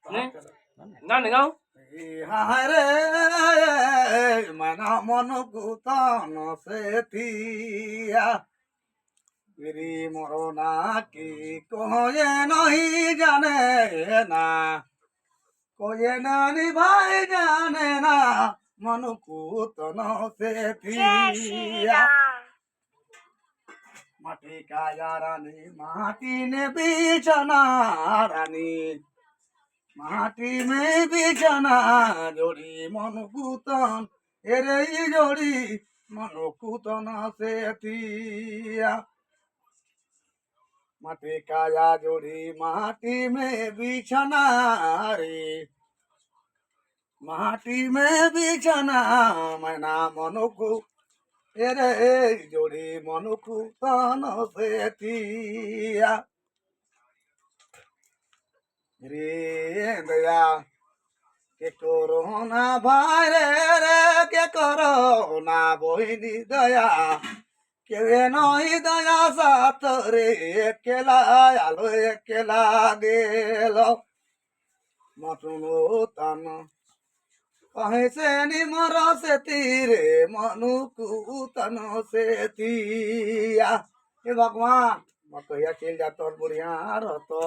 গান গাও হারে মনা মন কুতন সেথিয়া গিরি মরনা কি কয়ে নহি জানে না কয়ে নানি ভাই জানে না মন কুতন সেথিয়া মাটি কায়া রানী মাটি নে বিছানা রানী মাটি মে বিছানা জড়ি মন কুতন এরে জড়ি মন কুতন সেথিয়া মাটি কায়া জড়ি মাটি মে বিছানা রে মাটি মে বিছানা মনা মনকু এরে জড়ি মন কুতন সেথিয়া রে দয়া কে করো না ভাই রে কে করো না বহিনী দয়া কে নই দয়া সাত রে একলা আলো একলা গেল মতন তান কহেছে নি মর সে তীরে মনুকু তন সে থিয়া हे भगवान मैं कहिया चल जा तोर बुढ़िया रह तो